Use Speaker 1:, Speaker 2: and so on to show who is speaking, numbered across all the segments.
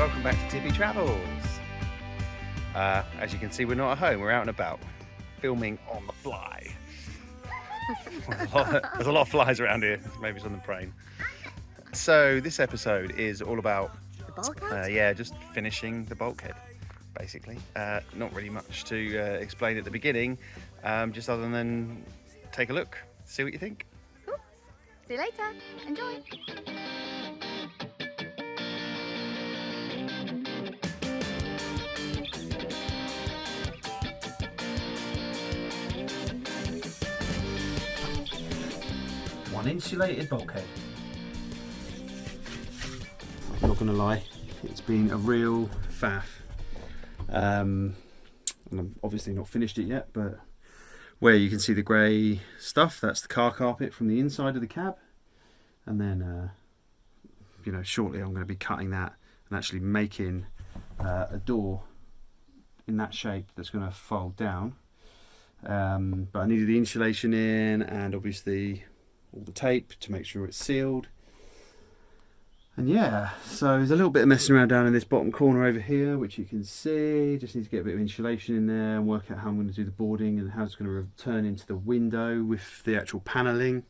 Speaker 1: welcome back to Tippy Travels. As you can see, we're not at home, we're out and about, filming on the fly. There's a lot of flies around here, maybe it's on the plane. So this episode is all about
Speaker 2: the bulkhead?
Speaker 1: yeah, just finishing the bulkhead, basically. Not really much to explain at the beginning, just other than take a look, see what you think.
Speaker 2: Cool. See you later. Enjoy.
Speaker 1: One insulated bulkhead. I'm not going to lie, it's been a real faff. And I'm obviously not finished it yet, but where you can see the grey stuff, that's the car carpet from the inside of the cab. And then, you know, shortly I'm going to be cutting that and actually making a door in that shape that's going to fold down. But I needed the insulation in, and obviously all the tape to make sure it's sealed. And yeah, so there's a little bit of messing around down in this bottom corner over here, which you can see. Just need to get a bit of insulation in there and work out how I'm going to do the boarding and how it's going to turn into the window with the actual panelling.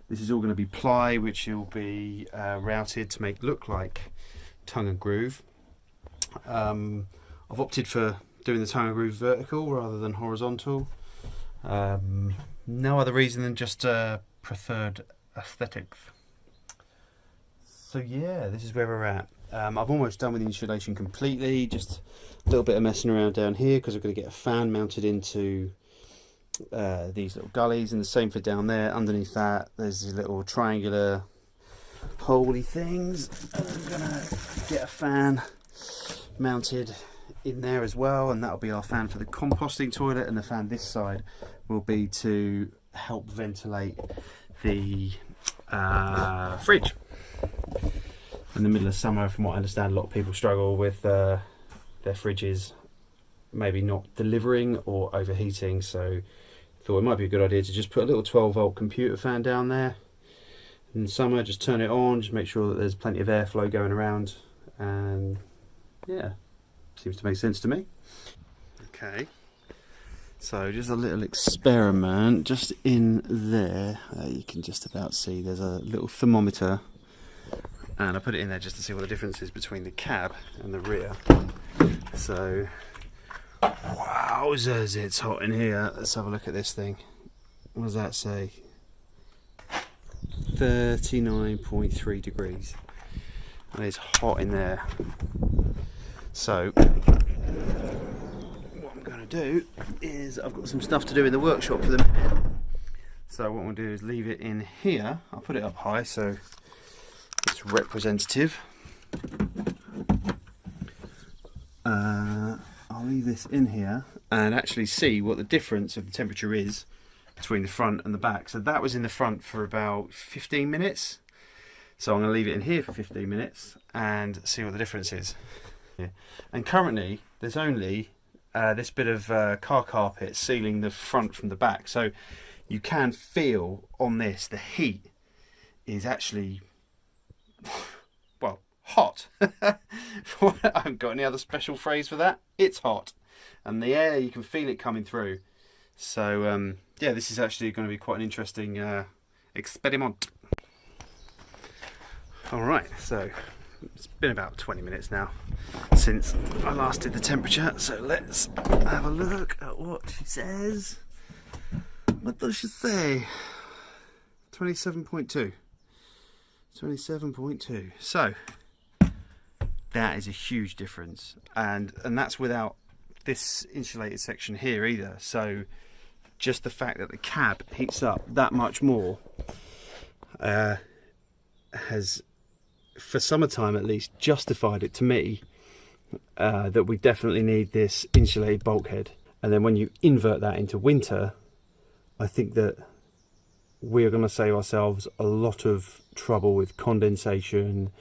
Speaker 1: This is all going to be ply, which will be routed to make look like tongue and groove. I've opted for doing the tongue and groove vertical rather than horizontal. No other reason than just preferred aesthetics. So yeah, this is where we're at. I've almost done with the insulation completely, just a little bit of messing around down here because I'm going to get a fan mounted into these little gullies, and the same for down there. Underneath that there's these little triangular holey things, and I'm going to get a fan mounted in there as well, and that'll be our fan for the composting toilet, and the fan this side will be to help ventilate the fridge. In the middle of summer, from what I understand, a lot of people struggle with their fridges maybe not delivering or overheating, so thought it might be a good idea to just put a little 12-volt computer fan down there. In summer, just turn it on, just make sure that there's plenty of airflow going around, and yeah, seems to make sense to me. Okay, so just a little experiment just in there. You can just about see there's a little thermometer, and I put it in there just to see what the difference is between the cab and the rear. So, wowzers, it's hot in here. Let's have a look at this thing. What does that say? 39.3 degrees. And it's hot in there. So what I'm going to do is, I've got some stuff to do in the workshop for them. So what I'm going to do is leave it in here. I'll put it up high so it's representative. I'll leave this in here and actually see what the difference of the temperature is between the front and the back. So that was in the front for about 15 minutes. So I'm going to leave it in here for 15 minutes and see what the difference is. Yeah. And currently there's only this bit of car carpet sealing the front from the back, so you can feel on this the heat is actually, well, hot. I haven't got any other special phrase for that. It's hot, and the air, you can feel it coming through. So yeah, this is actually going to be quite an interesting experiment. Alright, so it's been about 20 minutes now since I last did the temperature, so let's have a look at what she says. What does she say? 27.2. 27.2. So that is a huge difference, and that's without this insulated section here either. So just the fact that the cab heats up that much more has, for summertime at least, justified it to me that we definitely need this insulated bulkhead. And then when you invert that into winter, I think that we're going to save ourselves a lot of trouble with condensation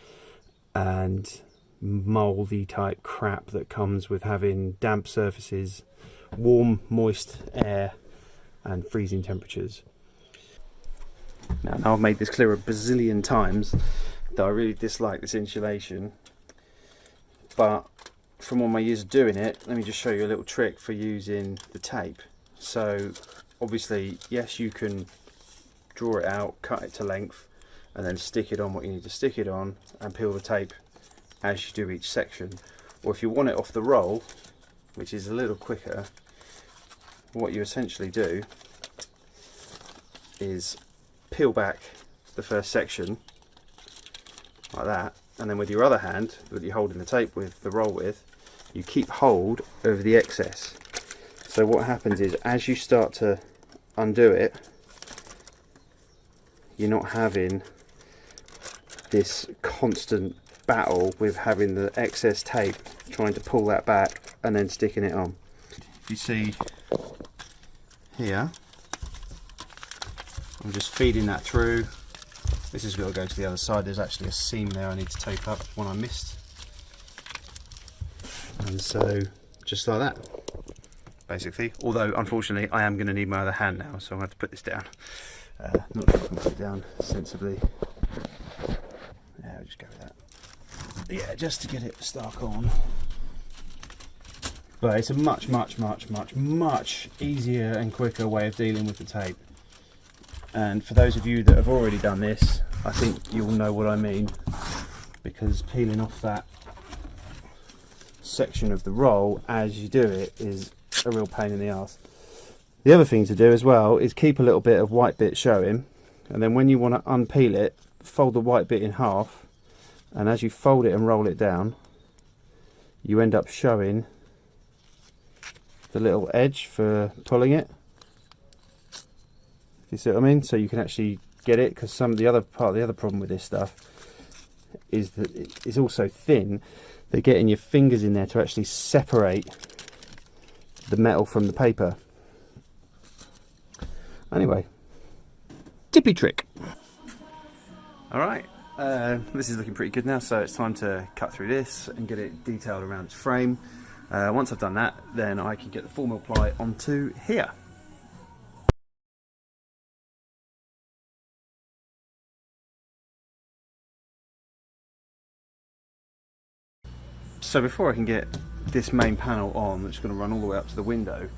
Speaker 1: and mouldy type crap that comes with having damp surfaces, warm moist air and freezing temperatures. Now I've made this clear a bazillion times that I really dislike this insulation. but from all my years of doing it, let me just show you a little trick for using the tape. So obviously, yes, you can draw it out, cut it to length, and then stick it on what you need to stick it on and peel the tape as you do each section. Or if you want it off the roll, which is a little quicker, what you essentially do is peel back the first section like that, and then with your other hand that you're holding the tape with, the roll with, you keep hold over the excess. So what happens is, as you start to undo it, you're not having this constant battle with having the excess tape, trying to pull that back and then sticking it on. If you see here, I'm just feeding that through. This is going to go to the other side. There's actually a seam there I need to tape up, one I missed. And so, just like that, basically. Although, unfortunately, I am going to need my other hand now, so I'm going to have to put this down. Not sure if I can put it down sensibly. Yeah, I'll just go with that. Yeah, just to get it stuck on. But it's a much easier and quicker way of dealing with the tape. And for those of you that have already done this, I think you'll know what I mean, because peeling off that section of the roll as you do it is a real pain in the ass. The other thing to do as well is keep a little bit of white bit showing, and then when you want to unpeel it, fold the white bit in half, and as you fold it and roll it down, you end up showing the little edge for pulling it. You see what I mean? So you can actually get it, because some of the other problem with this stuff is that it's also thin. They're getting your fingers in there to actually separate the metal from the paper. Anyway, tippy trick. All right, this is looking pretty good now, so it's time to cut through this and get it detailed around its frame. Once I've done that, then I can get the 4mm ply onto here. So before I can get this main panel on, that's going to run all the way up to the window,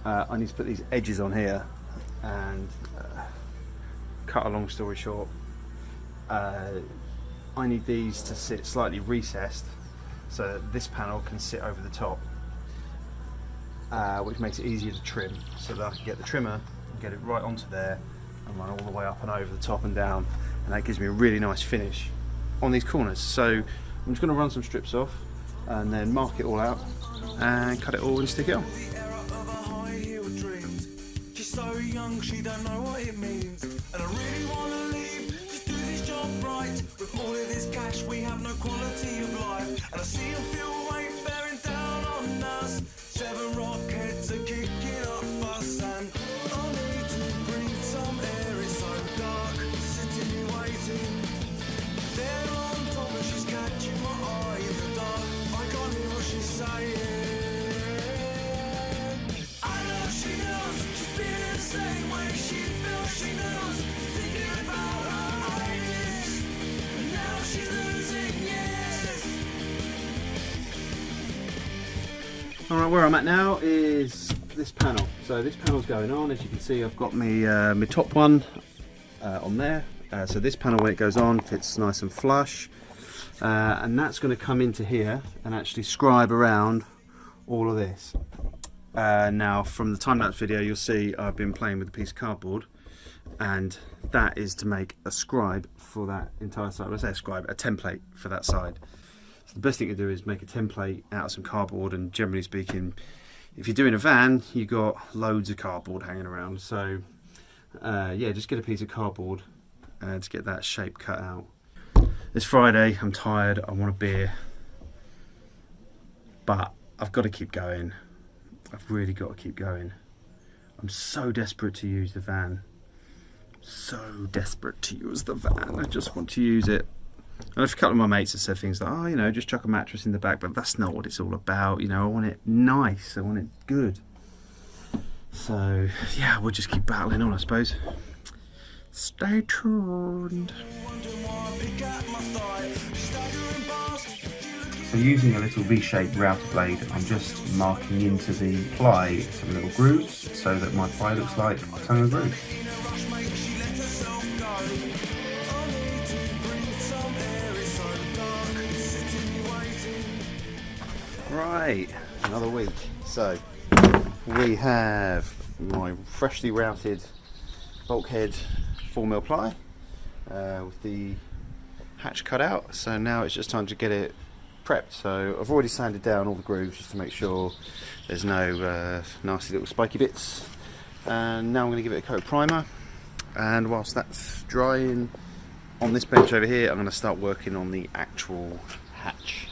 Speaker 1: I need to put these edges on here, and cut a long story short, I need these to sit slightly recessed so that this panel can sit over the top, which makes it easier to trim, so that I can get the trimmer and get it right onto there and run all the way up and over the top and down, and that gives me a really nice finish on these corners. So I'm just going to run some strips off and then mark it all out and cut it all and stick it on.
Speaker 3: She's so young, she don't know what it means, and I really want to leave, just do this job right. With all of this cash, we have no quality of life, and I see and feel weight bearing down on us. 7 rockheads are kicking up fuss, and I need to breathe some air. It's so dark, sitting here waiting. There on top, and she's catching my eye in the dark. I can't hear what she's saying. I know she knows, she's feeling the same way she feels. She knows, thinking about her ideas, and now she's losing years.
Speaker 1: Alright, where I'm at now is this panel. So this panel's going on. As you can see, I've got my top one on there. So this panel, when it goes on, fits nice and flush. And that's going to come into here and actually scribe around all of this. Now, from the time-lapse video, you'll see I've been playing with a piece of cardboard, and that is to make a scribe for that entire side. When I say a scribe, a template for that side. So the best thing to do is make a template out of some cardboard, and generally speaking, if you're doing a van, you've got loads of cardboard hanging around. So yeah, just get a piece of cardboard to get that shape cut out. It's Friday, I'm tired, I want a beer, but I've got to keep going. I've really got to keep going. I'm so desperate to use the van. So desperate to use the van. I just want to use it. And a couple of my mates have said things like, oh, you know, just chuck a mattress in the back, but that's not what it's all about. You know, I want it nice, I want it good. So, yeah, we'll just keep battling on, I suppose. Stay tuned.
Speaker 3: Wondering why I pick at my thigh. Staggering past, she looks
Speaker 1: So using a little V-shaped router blade, I'm just marking into the ply some little grooves so that my ply looks like a tongue of groove. Right, another week. So we have my freshly routed bulkhead 4mm ply with the hatch cut out. So now it's just time to get it prepped. So I've already sanded down all the grooves just to make sure there's no nasty little spiky bits. And now I'm going to give it a coat of primer. And whilst that's drying on this bench over here, I'm going to start working on the actual hatch.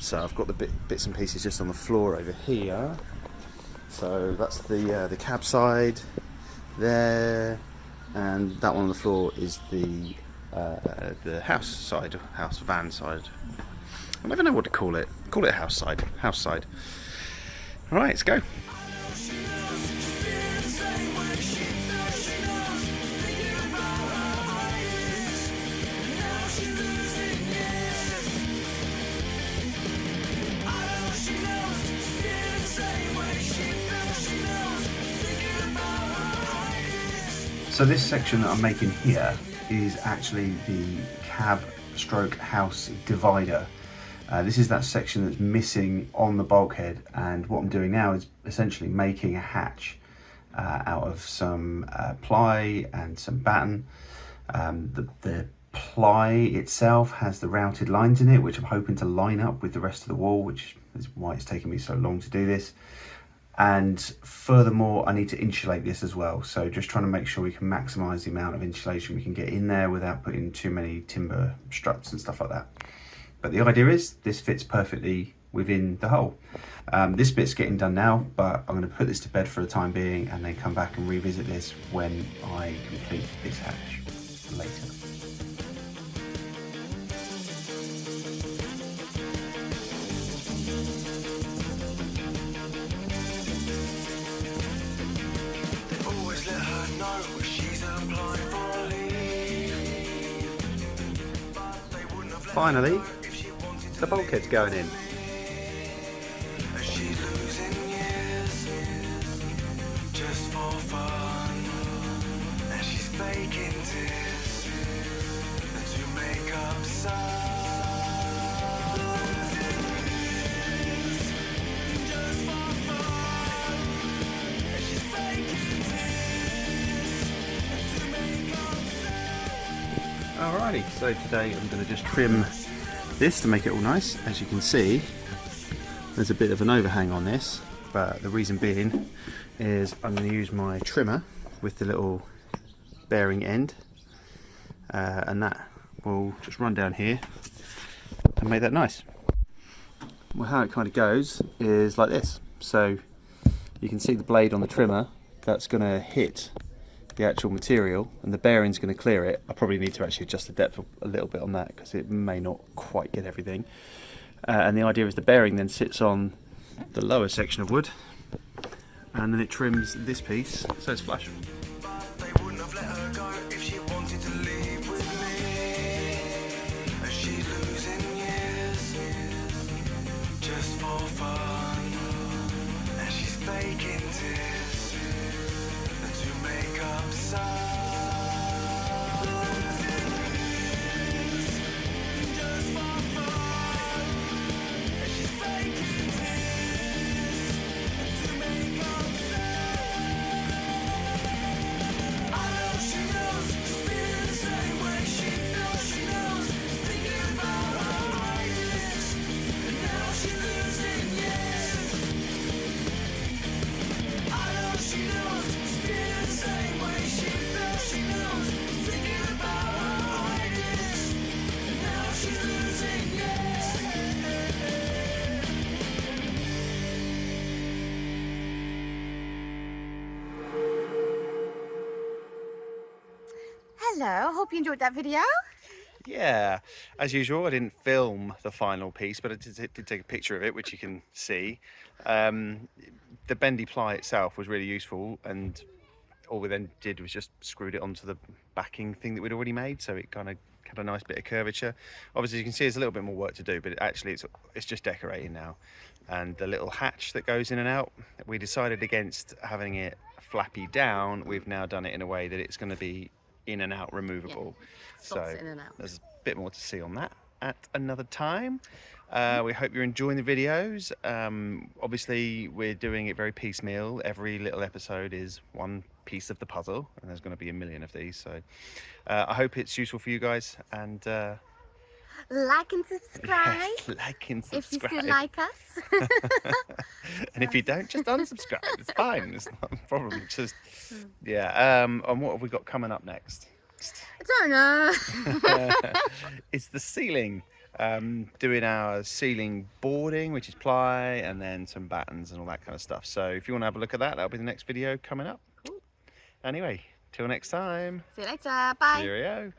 Speaker 1: So I've got the bits and pieces just on the floor over here. So that's the cab side there, and that one on the floor is the house side, van side. I never know what to call it. Call it house side. House side. All right, let's go. So this section that I'm making here is actually the cab stroke house divider. This is that section that's missing on the bulkhead, and what I'm doing now is essentially making a hatch out of some ply and some batten. The ply itself has the routed lines in it, which I'm hoping to line up with the rest of the wall, which is why it's taken me so long to do this. And furthermore, I need to insulate this as well, so just trying to make sure we can maximise the amount of insulation we can get in there without putting too many timber struts and stuff like that. But the idea is this fits perfectly within the hole. This bit's getting done now, but I'm going to put this to bed for the time being and then come back and revisit this when I complete this hatch later. Finally, the bulkhead's going in.
Speaker 3: She's losing years just for fun, and she's faking tears to make up some.
Speaker 1: Alrighty, so today I'm going to just trim this to make it all nice. As you can see, there's a bit of an overhang on this, but the reason being is I'm going to use my trimmer with the little bearing end, and that will just run down here and make that nice. Well, how it kind of goes is like this. So you can see the blade on the trimmer, that's going to hit the actual material and the bearing's going to clear it. I probably need to actually adjust the depth a little bit on that because it may not quite get everything. And the idea is the bearing then sits on the lower section of wood and then it trims this piece so it's flush.
Speaker 3: They wouldn't have let her go if she wanted to leave with me. And she's losing years just for fun, and she's faking tears to make up some.
Speaker 2: Hello, I hope you enjoyed that video.
Speaker 1: Yeah, as usual I didn't film the final piece, but I did take a picture of it, which you can see. The bendy ply itself was really useful, and all we then did was just screwed it onto the backing thing that we'd already made, so it kind of had a nice bit of curvature. Obviously you can see there's a little bit more work to do, but actually it's just decorating now. And the little hatch that goes in and out, we decided against having it flappy down. We've now done it in a way that it's going to be in and out removable.
Speaker 2: Slots in and out.
Speaker 1: There's a bit more to see on that at another time. We hope you're enjoying the videos. Obviously we're doing it very piecemeal. Every little episode is one piece of the puzzle, and there's going to be a million of these, so I hope it's useful for you guys, and
Speaker 2: like and subscribe.
Speaker 1: yes, like and subscribe
Speaker 2: If you still like us.
Speaker 1: and if you don't, just unsubscribe. It's fine, it's not a problem. It's just yeah. And what have we got coming up next?
Speaker 2: I don't know.
Speaker 1: It's the ceiling. Doing our ceiling boarding, which is ply, and then some battens and all that kind of stuff. So if you want to have a look at that, that'll be the next video coming up. Cool. Anyway, till next time.
Speaker 2: See you later. Bye.
Speaker 1: Cheerio.